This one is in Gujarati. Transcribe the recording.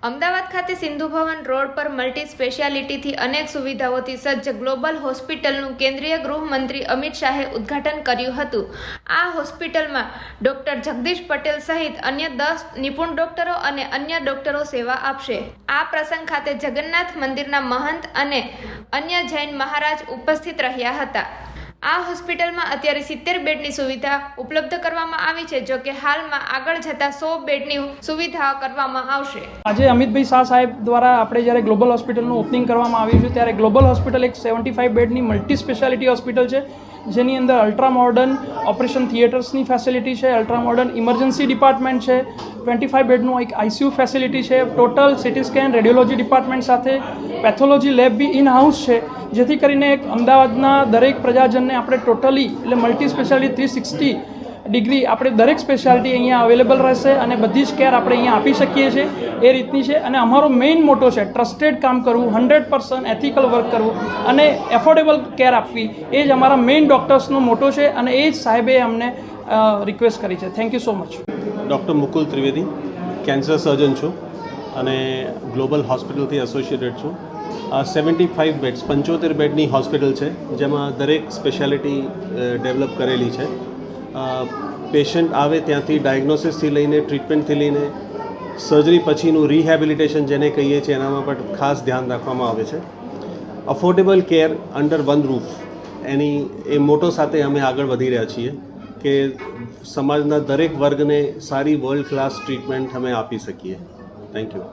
અમદાવાદ ખાતે સિંધુ ભવન રોડ પર મલ્ટી સ્પેશિયાલિટીથી અનેક સુવિધાઓથી સજ્જ ગ્લોબલ હોસ્પિટલનું કેન્દ્રીય ગૃહમંત્રી અમિત શાહે ઉદ્ઘાટન કર્યું હતું. આ હોસ્પિટલમાં ડોક્ટર જગદીશ પટેલ સહિત અન્ય 10 નિપુણ ડોક્ટરો અને અન્ય ડોક્ટરો સેવા આપશે. આ પ્રસંગ ખાતે જગન્નાથ મંદિરના મહંત અને અન્ય જૈન મહારાજ ઉપસ્થિત રહ્યા હતા. આ હોસ્પિટલમાં અત્યારે 70 બેડની સુવિધા ઉપલબ્ધ કરવામાં આવી છે, જો કે હાલમાં આગળ જતા 100 બેડની સુવિધા કરવામાં આવશે. આજે અમિતભાઈ શાહ સાહેબ દ્વારા આપણે જ્યારે ગ્લોબલ હોસ્પિટલનું ઓપનિંગ કરવામાં આવ્યું છે ત્યારે ગ્લોબલ હોસ્પિટલ એક 75 બેડની મલ્ટી સ્પેશિયાલિટી હોસ્પિટલ છે, જેની અંદર અલ્ટ્રા મોડર્ન ઓપરેશન થિયેટર્સની ફેસિલિટી છે, અલ્ટ્રા મોડર્ન ઇમરજન્સી ડિપાર્ટમેન્ટ છે, 25 બેડનું એક આઈસીયુ ફેસિલિટી છે, total CT scan radiology department સાથે પેથોલોજી લેબ બી ઇન હાઉસ છે, જેથી કરીને એક અમદાવાદના દરેક પ્રજાજનને આપણે ટોટલી એટલે મલ્ટી સ્પેશિયાલિટી 360 ડિગ્રી આપણે દરેક સ્પેશિયાલિટી અહીંયા અવેલેબલ રહેશે અને બધી જ કેર આપણે અહીંયા આપી શકીએ છીએ એ રીતની છે. અને અમારો મેઇન મોટો છે ટ્રસ્ટેડ કામ કરવું, 100% એથિકલ વર્ક કરવું અને એફોર્ડેબલ કેર આપવી, એ જ અમારા મેઇન ડૉક્ટર્સનો મોટો છે અને એ જ સાહેબે અમને રિક્વેસ્ટ કરી છે. Thank you so much. Doctor Mukul Trivedi, cancer સર્જન છું અને ગ્લોબલ હોસ્પિટલથી એસોસિએટેડ છું. 75 બેડ્સ 75 બેડની હોસ્પિટલ છે, જેમાં દરેક સ્પેશિયાલિટી ડેવલપ કરેલી છે. પેશન્ટ આવે ત્યાંથી ડાયગ્નોસિસથી લઈને ટ્રીટમેન્ટથી લઈને સર્જરી પછીનું રિહેબિલિટેશન જેને કહીએ છીએ એનામાં પણ ખાસ ધ્યાન રાખવામાં આવે છે. Affordable care under one roof, એની એ મોટો સાથે અમે આગળ વધી રહ્યા છીએ કે સમાજના દરેક વર્ગને સારી વર્લ્ડ ક્લાસ ટ્રીટમેન્ટ અમે આપી શકીએ. Thank you.